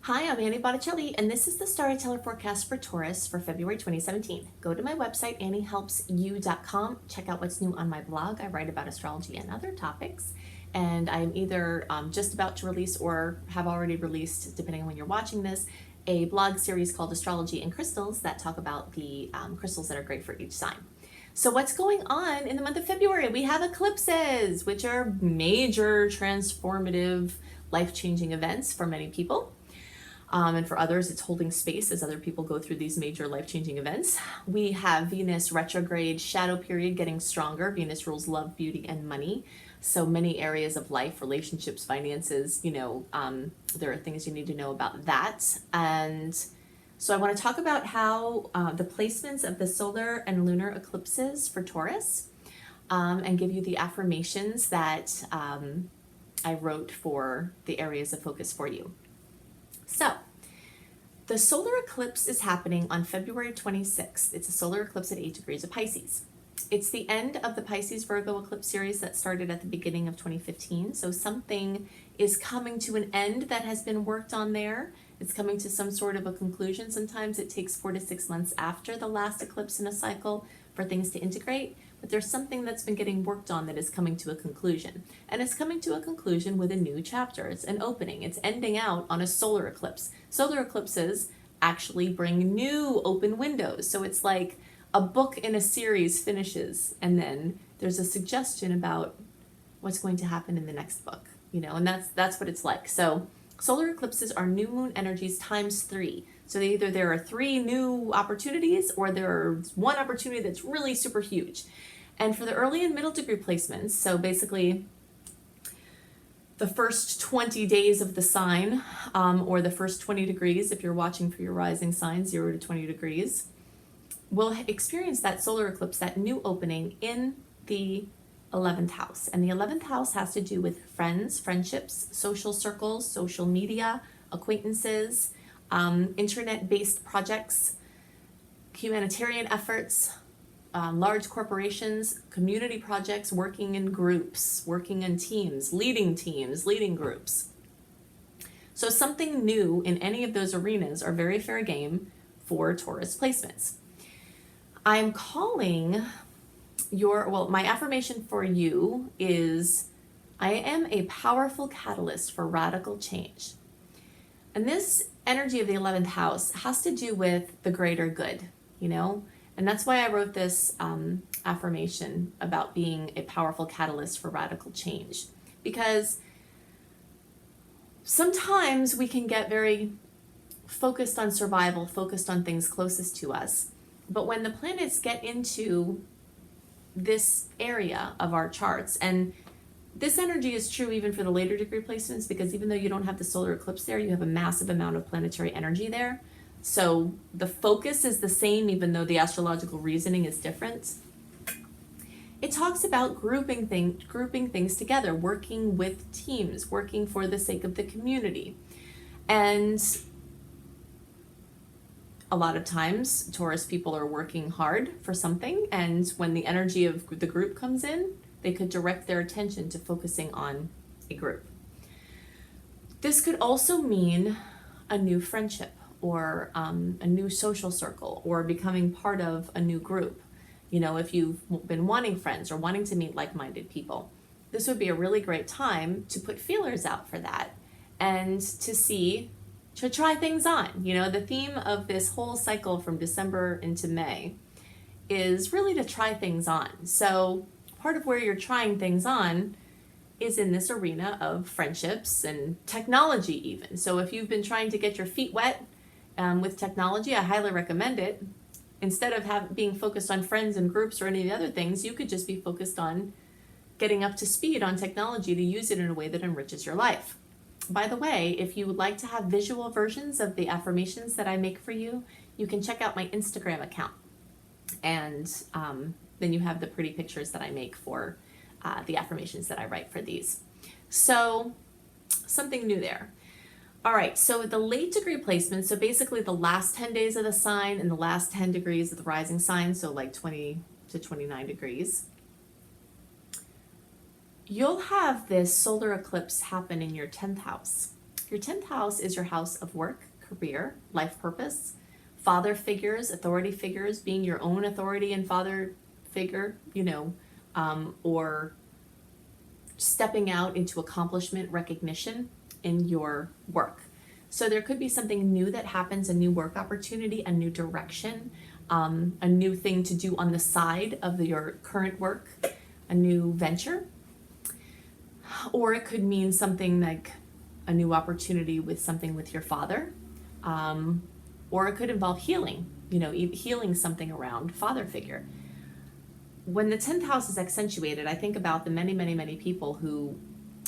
Hi, I'm Annie Botticelli, and this is the Storyteller Forecast for Taurus for February 2017. Go to my website, anniehelpsyou.com. Check out what's new on my blog. I write about astrology and other topics, and I'm either just about to release or have already released, depending on when you're watching this, a blog series called Astrology and Crystals that talk about the crystals that are great for each sign. So what's going on in the month of February? We have eclipses, which are major transformative, life-changing events for many people. And for others, it's holding space as other people go through these major life-changing events. We have Venus retrograde shadow period getting stronger. Venus rules love, beauty, and money. So many areas of life, relationships, finances, there are things you need to know about that. And so I want to talk about how the placements of the solar and lunar eclipses for Taurus, and give you the affirmations that I wrote for the areas of focus for you. So, the solar eclipse is happening on February 26th. It's a solar eclipse at 8 degrees of Pisces. It's the end of the Pisces Virgo eclipse series that started at the beginning of 2015. So something is coming to an end that has been worked on there. It's coming to some sort of a conclusion. Sometimes it takes 4 to 6 months after the last eclipse in a cycle for things to integrate. But there's something that's been getting worked on that is coming to a conclusion. And it's coming to a conclusion with a new chapter. It's an opening. It's ending out on a solar eclipse. Solar eclipses actually bring new open windows. So it's like a book in a series finishes, and then there's a suggestion about what's going to happen in the next book, and that's what it's like. So solar eclipses are new moon energies times 3. So either there are 3 new opportunities or there's one opportunity that's really super huge. And for the early and middle degree placements, so basically the first 20 days of the sign, or the first 20 degrees, if you're watching for your rising sign, 0 to 20 degrees, will experience that solar eclipse, that new opening in the 11th house. And the 11th house has to do with friends, friendships, social circles, social media, acquaintances, internet-based projects, humanitarian efforts, large corporations, community projects, working in groups, working in teams, leading groups. So something new in any of those arenas are very fair game for Taurus placements. I'm calling my affirmation for you is, I am a powerful catalyst for radical change. And this energy of the 11th house has to do with the greater good, and that's why I wrote this affirmation about being a powerful catalyst for radical change. Because sometimes we can get very focused on survival, focused on things closest to us. But when the planets get into this area of our charts, and this energy is true even for the later degree placements, because even though you don't have the solar eclipse there, you have a massive amount of planetary energy there. So the focus is the same, even though the astrological reasoning is different. It talks about grouping things together, working with teams, working for the sake of the community. And a lot of times, Taurus people are working hard for something, and when the energy of the group comes in, they could direct their attention to focusing on a group. This could also mean a new friendship, or a new social circle, or becoming part of a new group. If you've been wanting friends or wanting to meet like-minded people, this would be a really great time to put feelers out for that and to try things on. The theme of this whole cycle from December into May is really to try things on. So part of where you're trying things on is in this arena of friendships and technology even. So if you've been trying to get your feet wet with technology, I highly recommend it. Instead of being focused on friends and groups or any of the other things, you could just be focused on getting up to speed on technology to use it in a way that enriches your life. By the way, if you would like to have visual versions of the affirmations that I make for you, you can check out my Instagram account. And then you have the pretty pictures that I make for the affirmations that I write for these. So something new there. All right, so the late degree placement, so basically the last 10 days of the sign and the last 10 degrees of the rising sign, so like 20 to 29 degrees, you'll have this solar eclipse happen in your 10th house. Your 10th house is your house of work, career, life purpose, father figures, authority figures, being your own authority and father figure, or stepping out into accomplishment, recognition in your work. So there could be something new that happens, a new work opportunity, a new direction, a new thing to do on the side of your current work, a new venture. Or it could mean something like a new opportunity with something with your father. Or it could involve healing, healing something around father figure. When the 10th house is accentuated, I think about the many, many, many people who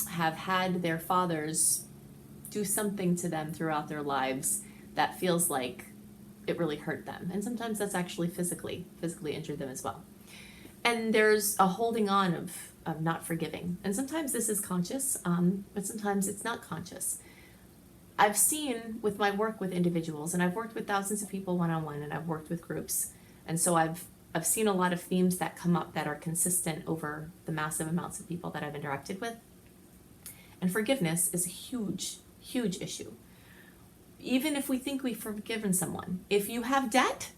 have had their fathers do something to them throughout their lives that feels like it really hurt them. And sometimes that's actually physically injured them as well. And there's a holding on of not forgiving. And sometimes this is conscious, but sometimes it's not conscious. I've seen with my work with individuals, and I've worked with thousands of people one-on-one, and I've worked with groups. And so I've seen a lot of themes that come up that are consistent over the massive amounts of people that I've interacted with. And forgiveness is a huge, huge issue. Even if we think we've forgiven someone, if you have debt,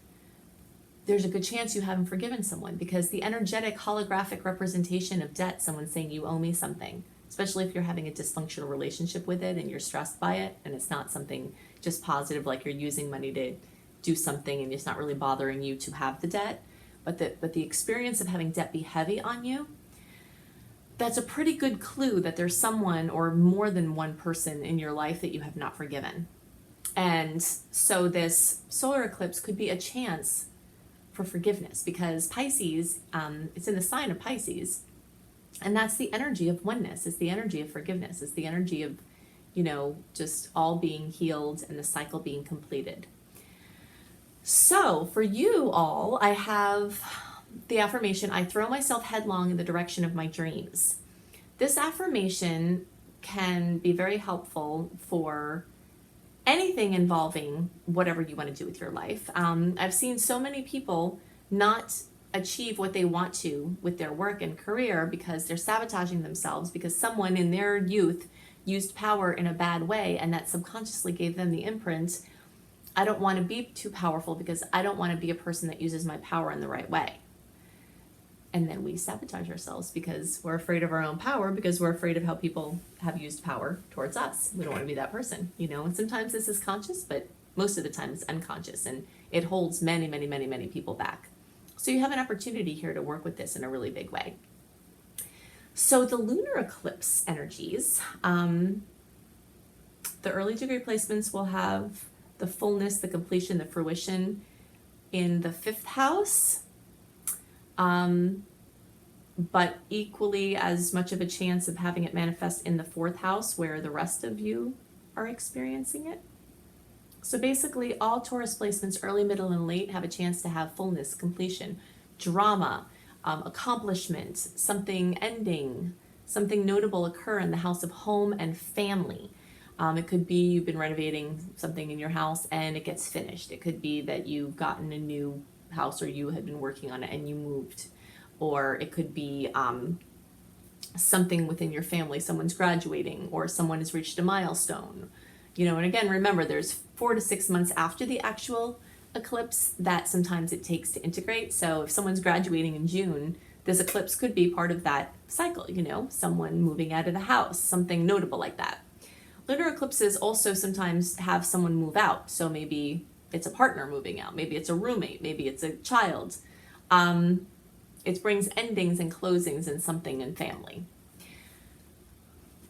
there's a good chance you haven't forgiven someone, because the energetic holographic representation of debt, someone saying you owe me something, especially if you're having a dysfunctional relationship with it and you're stressed by it, and it's not something just positive, like you're using money to do something and it's not really bothering you to have the debt, but the experience of having debt be heavy on you, that's a pretty good clue that there's someone or more than one person in your life that you have not forgiven. And so this solar eclipse could be a chance for forgiveness, because Pisces, it's in the sign of Pisces, and that's the energy of oneness. It's the energy of forgiveness. It's the energy of, just all being healed and the cycle being completed. So for you all, I have the affirmation, I throw myself headlong in the direction of my dreams. This affirmation can be very helpful for anything involving whatever you want to do with your life. I've seen so many people not achieve what they want to with their work and career because they're sabotaging themselves, because someone in their youth used power in a bad way, and that subconsciously gave them the imprint, I don't want to be too powerful because I don't want to be a person that uses my power in the right way. And then we sabotage ourselves because we're afraid of our own power, because we're afraid of how people have used power towards us. We don't want to be that person, and sometimes this is conscious, but most of the time it's unconscious, and it holds many, many, many, many people back. So you have an opportunity here to work with this in a really big way. So the lunar eclipse energies, the early degree placements will have the fullness, the completion, the fruition in the 5th house. But equally as much of a chance of having it manifest in the 4th house, where the rest of you are experiencing it. So basically all Taurus placements, early, middle, and late, have a chance to have fullness, completion, drama, accomplishment, something ending, something notable occur in the house of home and family. It could be you've been renovating something in your house and it gets finished. It could be that you've gotten a new house, or you had been working on it and you moved. Or it could be something within your family, someone's graduating, or someone has reached a milestone. And again, remember, there's 4 to 6 months after the actual eclipse that sometimes it takes to integrate. So if someone's graduating in June, this eclipse could be part of that cycle, someone moving out of the house, something notable like that. Lunar eclipses also sometimes have someone move out. So maybe it's a partner moving out, maybe it's a roommate, maybe it's a child. It brings endings and closings in something in family.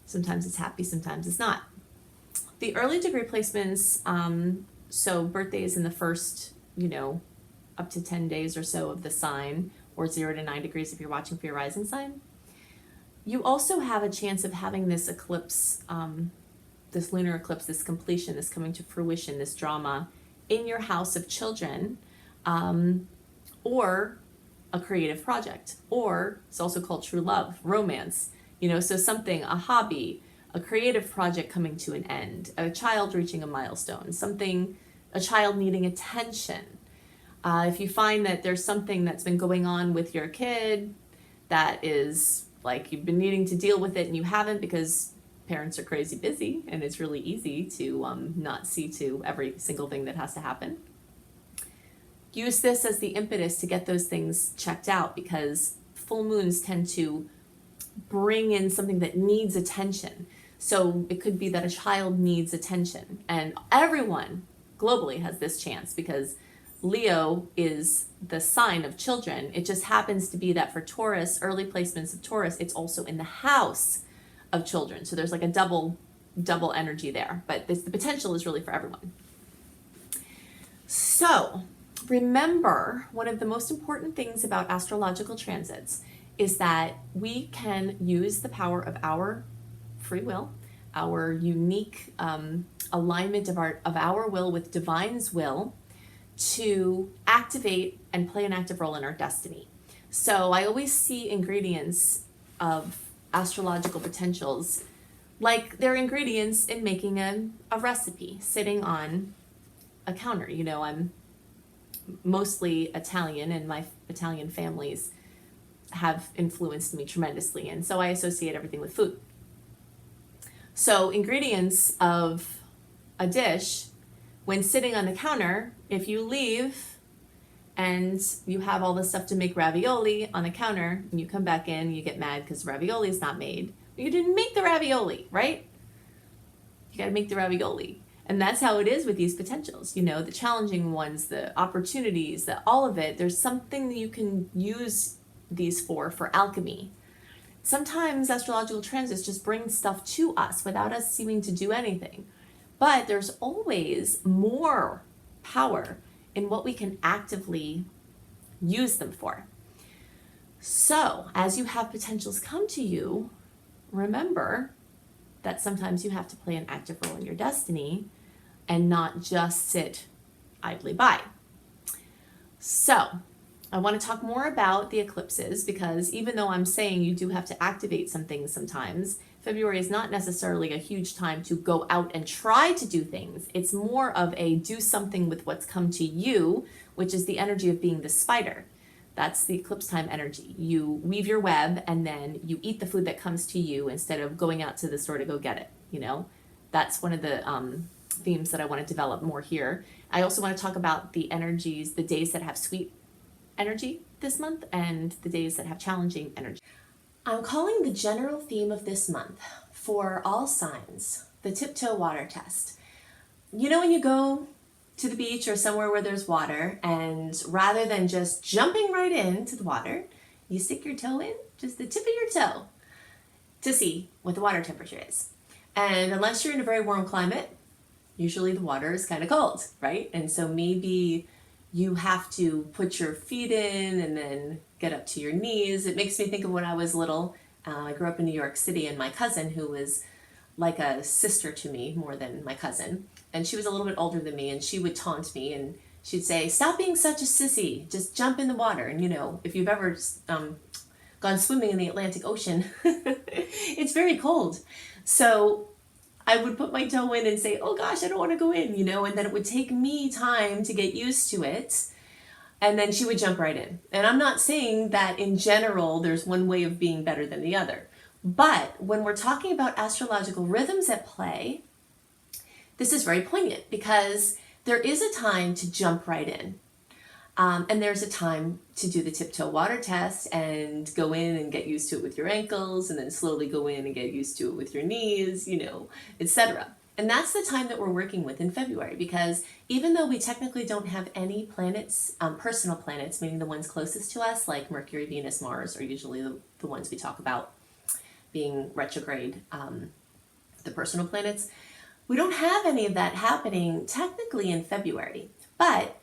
Sometimes it's happy, sometimes it's not. The early degree placements, so birthdays in the first, up to 10 days or so of the sign, or 0 to 9 degrees if you're watching for your rising sign. You also have a chance of having this eclipse, this lunar eclipse, this completion, this coming to fruition, this drama in your house of children, or a creative project, or it's also called true love, romance, so something, a hobby, a creative project coming to an end, a child reaching a milestone, something, a child needing attention. If you find that there's something that's been going on with your kid that is like you've been needing to deal with it and you haven't because parents are crazy busy and it's really easy to not see to every single thing that has to happen. Use this as the impetus to get those things checked out, because full moons tend to bring in something that needs attention. So it could be that a child needs attention, and everyone globally has this chance because Leo is the sign of children. It just happens to be that for Taurus, early placements of Taurus, it's also in the house of children. So there's like a double energy there, but the potential is really for everyone. So remember, one of the most important things about astrological transits is that we can use the power of our free will, our unique alignment of our will with divine's will, to activate and play an active role in our destiny. So I always see ingredients of astrological potentials like they're ingredients in making a recipe sitting on a counter. You know, I'm mostly Italian, and my Italian families have influenced me tremendously, and so I associate everything with food. So ingredients of a dish, when sitting on the counter, if you leave and you have all this stuff to make ravioli on the counter and you come back in, you get mad because ravioli is not made. You didn't make the ravioli, right? You got to make the ravioli. And that's how it is with these potentials, you know, the challenging ones, the opportunities, all of it. There's something that you can use these for alchemy. Sometimes astrological transits just bring stuff to us without us seeming to do anything. But there's always more power in what we can actively use them for. So as you have potentials come to you, remember that sometimes you have to play an active role in your destiny and not just sit idly by. So I want to talk more about the eclipses, because even though I'm saying you do have to activate some things sometimes, February is not necessarily a huge time to go out and try to do things. It's more of a do something with what's come to you, which is the energy of being the spider. That's the eclipse time energy. You weave your web and then you eat the food that comes to you instead of going out to the store to go get it. You know, that's one of the themes that I want to develop more here. I also want to talk about the energies, the days that have sweet energy this month and the days that have challenging energy. I'm calling the general theme of this month for all signs the tiptoe water test. You know, when you go to the beach or somewhere where there's water, and rather than just jumping right into the water, you stick your toe in, just the tip of your toe, to see what the water temperature is. And unless you're in a very warm climate, usually the water is kind of cold, right? And so maybe you have to put your feet in and then get up to your knees. It makes me think of when I was little. I grew up in New York City, and my cousin, who was like a sister to me more than my cousin, and she was a little bit older than me, and she would taunt me and she'd say, "Stop being such a sissy, just jump in the water." And you know, if you've ever gone swimming in the Atlantic Ocean, it's very cold. So I would put my toe in and say, "Oh gosh, I don't want to go in," you know, and then it would take me time to get used to it. And then she would jump right in. And I'm not saying that in general there's one way of being better than the other. But when we're talking about astrological rhythms at play, this is very poignant, because there is a time to jump right in. And there's a time to do the tiptoe water test and go in and get used to it with your ankles, and then slowly go in and get used to it with your knees, you know, etc. And that's the time that we're working with in February, because even though we technically don't have any planets, personal planets, meaning the ones closest to us, like Mercury, Venus, Mars, are usually the ones we talk about being retrograde, the personal planets, we don't have any of that happening technically in February. But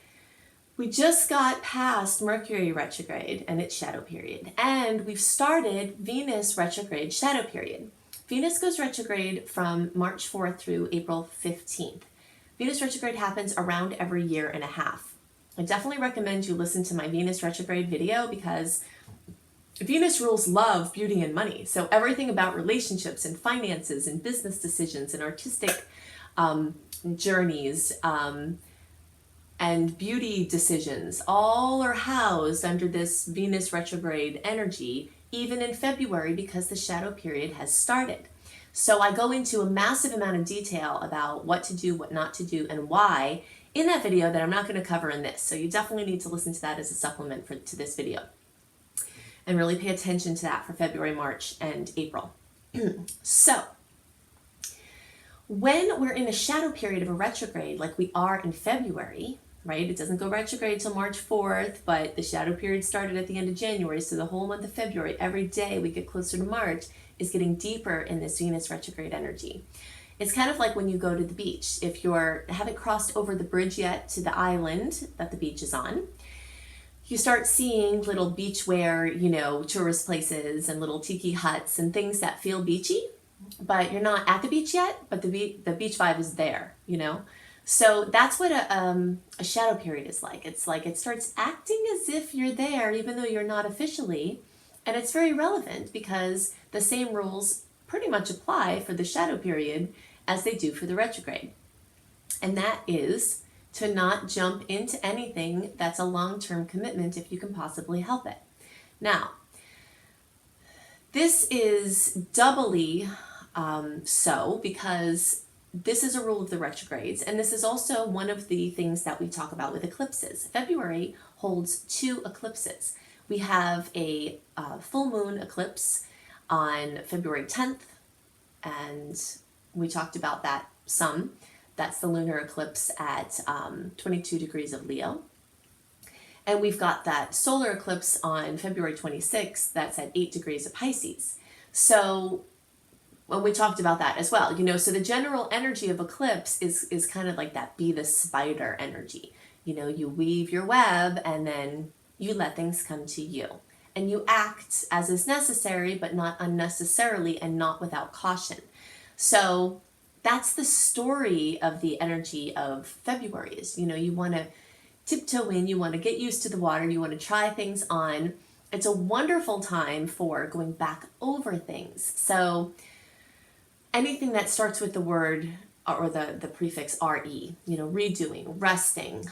we just got past Mercury retrograde and its shadow period, and we've started Venus retrograde shadow period. Venus goes retrograde from March 4th through April 15th. Venus retrograde happens around every year and a half. I definitely recommend you listen to my Venus retrograde video, because Venus rules love, beauty, and money. So everything about relationships and finances and business decisions and artistic journeys and beauty decisions all are housed under this Venus retrograde energy, even in February, because the shadow period has started. So I go into a massive amount of detail about what to do, what not to do, and why in that video that I'm not going to cover in this. So you definitely need to listen to that as a supplement to this video. And really pay attention to that for February, March, and April. So, when we're in a shadow period of a retrograde, like we are in February, right? It doesn't go retrograde till March 4th, but the shadow period started at the end of January, so the whole month of February, every day we get closer to March, is getting deeper in this Venus retrograde energy. It's kind of like when you go to the beach. If you haven't crossed over the bridge yet to the island that the beach is on, you start seeing little beachwear, tourist places and little tiki huts and things that feel beachy, but you're not at the beach yet, but the beach vibe is there, So that's what a shadow period is like. It's like it starts acting as if you're there, even though you're not officially. And it's very relevant because the same rules pretty much apply for the shadow period as they do for the retrograde. And that is to not jump into anything that's a long-term commitment if you can possibly help it. Now, this is doubly so because this is a rule of the retrogrades, and this is also one of the things that we talk about with eclipses. February holds 2 eclipses. We have a full moon eclipse on February 10th, and we talked about that some. That's the lunar eclipse at 22 degrees of Leo. And we've got that solar eclipse on February 26th, that's at 8 degrees of Pisces. So when we talked about that as well, so the general energy of eclipse is kind of like that be the spider energy. You weave your web and then you let things come to you. And you act as is necessary, but not unnecessarily and not without caution. So that's the story of the energy of February is, you want to tiptoe in, you want to get used to the water, you want to try things on. It's a wonderful time for going back over things. So anything that starts with the word or the prefix RE, redoing, resting,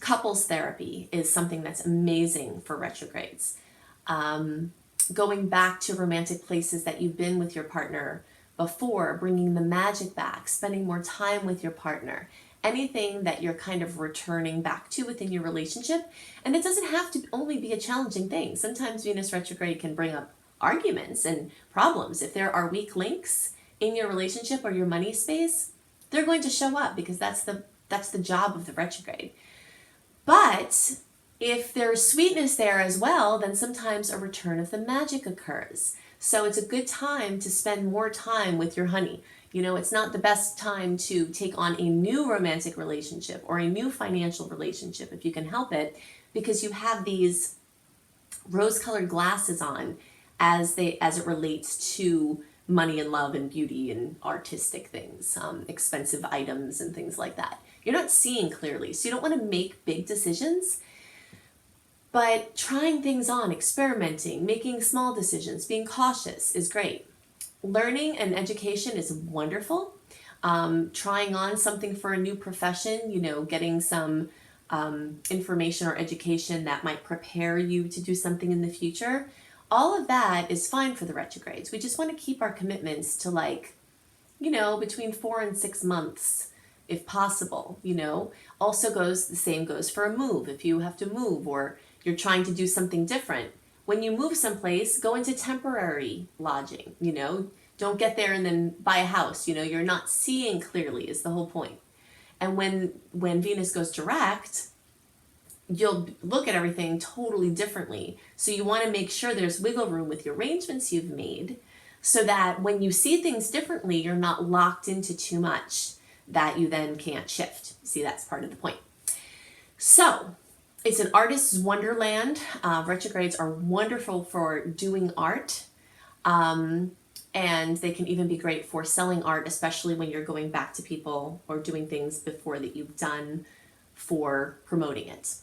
couples therapy is something that's amazing for retrogrades. Going back to romantic places that you've been with your partner before, bringing the magic back, spending more time with your partner, anything that you're kind of returning back to within your relationship. And it doesn't have to only be a challenging thing. Sometimes Venus retrograde can bring up arguments and problems. If there are weak links in your relationship or your money space, they're going to show up because that's the job of the retrograde. But if there's sweetness there as well, then sometimes a return of the magic occurs. So it's a good time to spend more time with your honey. It's not the best time to take on a new romantic relationship or a new financial relationship if you can help it, because you have these rose-colored glasses on as it relates to money and love and beauty and artistic things, expensive items and things like that. You're not seeing clearly, so you don't want to make big decisions. But trying things on, experimenting, making small decisions, being cautious is great. Learning and education is wonderful. Trying on something for a new profession, getting some information or education that might prepare you to do something in the future. All of that is fine for the retrogrades. We just want to keep our commitments to between 4 and 6 months if possible, Also the same goes for a move. If you have to move or you're trying to do something different, when you move someplace, go into temporary lodging, don't get there and then buy a house, you're not seeing clearly is the whole point. And when Venus goes direct, you'll look at everything totally differently. So you want to make sure there's wiggle room with the arrangements you've made so that when you see things differently, you're not locked into too much that you then can't shift. See, that's part of the point. So it's an artist's wonderland. Retrogrades are wonderful for doing art. And they can even be great for selling art, especially when you're going back to people or doing things before that you've done for promoting it.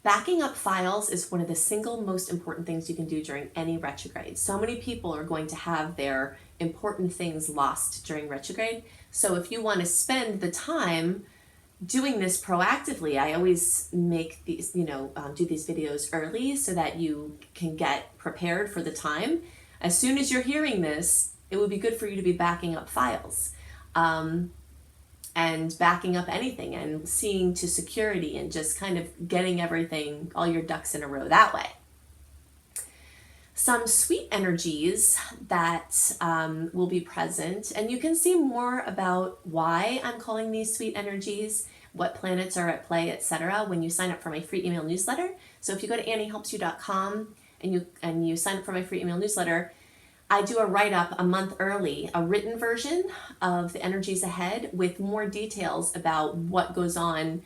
Backing up files is one of the single most important things you can do during any retrograde. So many people are going to have their important things lost during retrograde. So if you want to spend the time doing this proactively, I always make these, do these videos early so that you can get prepared for the time. as soon as you're hearing this, it would be good for you to be backing up files, and backing up anything and seeing to security and just kind of getting everything, all your ducks in a row that way. Some sweet energies that will be present, and you can see more about why I'm calling these sweet energies, what planets are at play, etc. when you sign up for my free email newsletter. So if you go to anniehelpsyou.com and you sign up for my free email newsletter, I do a write-up a month early, a written version of the energies ahead with more details about what goes on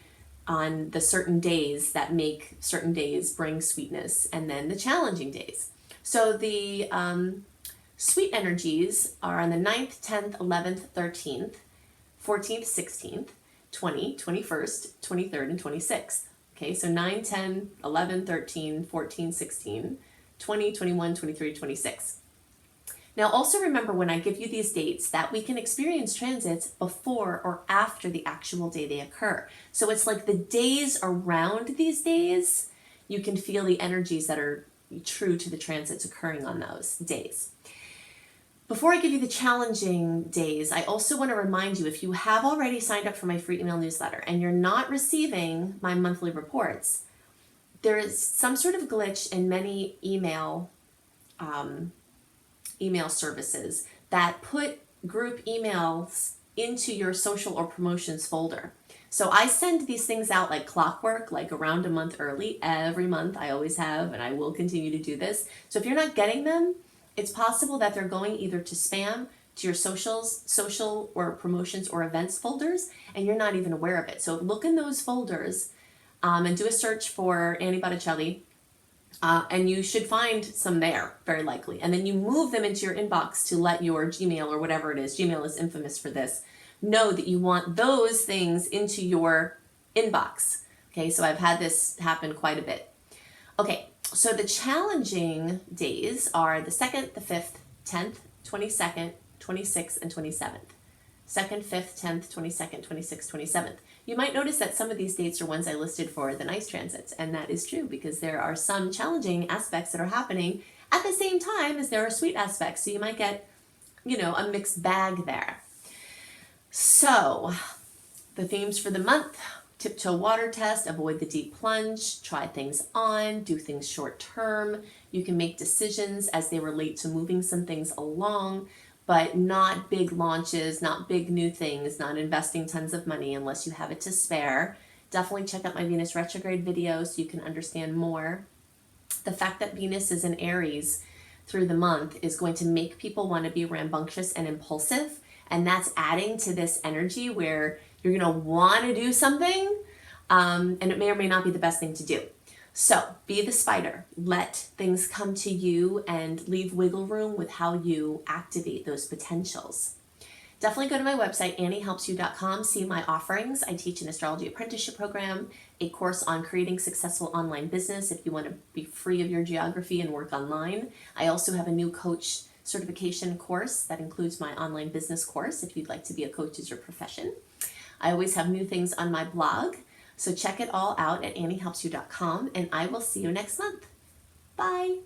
the certain days that make certain days bring sweetness, and then the challenging days. So the sweet energies are on the 9th, 10th, 11th, 13th, 14th, 16th, 20th, 21st, 23rd, and 26th. Okay, so 9, 10, 11, 13, 14, 16, 20, 21, 23, 26. Now also remember, when I give you these dates, that we can experience transits before or after the actual day they occur. So it's like the days around these days, you can feel the energies that are true to the transits occurring on those days. Before I give you the challenging days, I also want to remind you, if you have already signed up for my free email newsletter and you're not receiving my monthly reports, there is some sort of glitch in many email services that put group emails into your social or promotions folder. So I send these things out like clockwork, like around a month early, every month. I always have, and I will continue to do this. So if you're not getting them, it's possible that they're going either to spam, to your social or promotions or events folders, and you're not even aware of it. So look in those folders and do a search for Annie Botticelli, and you should find some there, very likely. And then you move them into your inbox to let your Gmail or whatever it is, Gmail is infamous for this, know that you want those things into your inbox. Okay, so I've had this happen quite a bit. Okay, so the challenging days are the 2nd, the 5th, 10th, 22nd, 26th, and 27th. 2nd, 5th, 10th, 22nd, 26th, 27th. You might notice that some of these dates are ones I listed for the nice transits, and that is true because there are some challenging aspects that are happening at the same time as there are sweet aspects. So you might get, a mixed bag there. So the themes for the month: tiptoe water test, avoid the deep plunge, try things on, do things short term. You can make decisions as they relate to moving some things along, but not big launches, not big new things, not investing tons of money unless you have it to spare. Definitely check out my Venus retrograde video so you can understand more. The fact that Venus is in Aries through the month is going to make people want to be rambunctious and impulsive, and that's adding to this energy where you're going to want to do something, and it may or may not be the best thing to do. So be the spider. Let things come to you and leave wiggle room with how you activate those potentials. Definitely go to my website, anniehelpsyou.com, see my offerings. I teach an astrology apprenticeship program, a course on creating successful online business if you want to be free of your geography and work online. I also have a new coach certification course that includes my online business course if you'd like to be a coach as your profession. I always have new things on my blog, so check it all out at anniehelpsyou.com, and I will see you next month. Bye.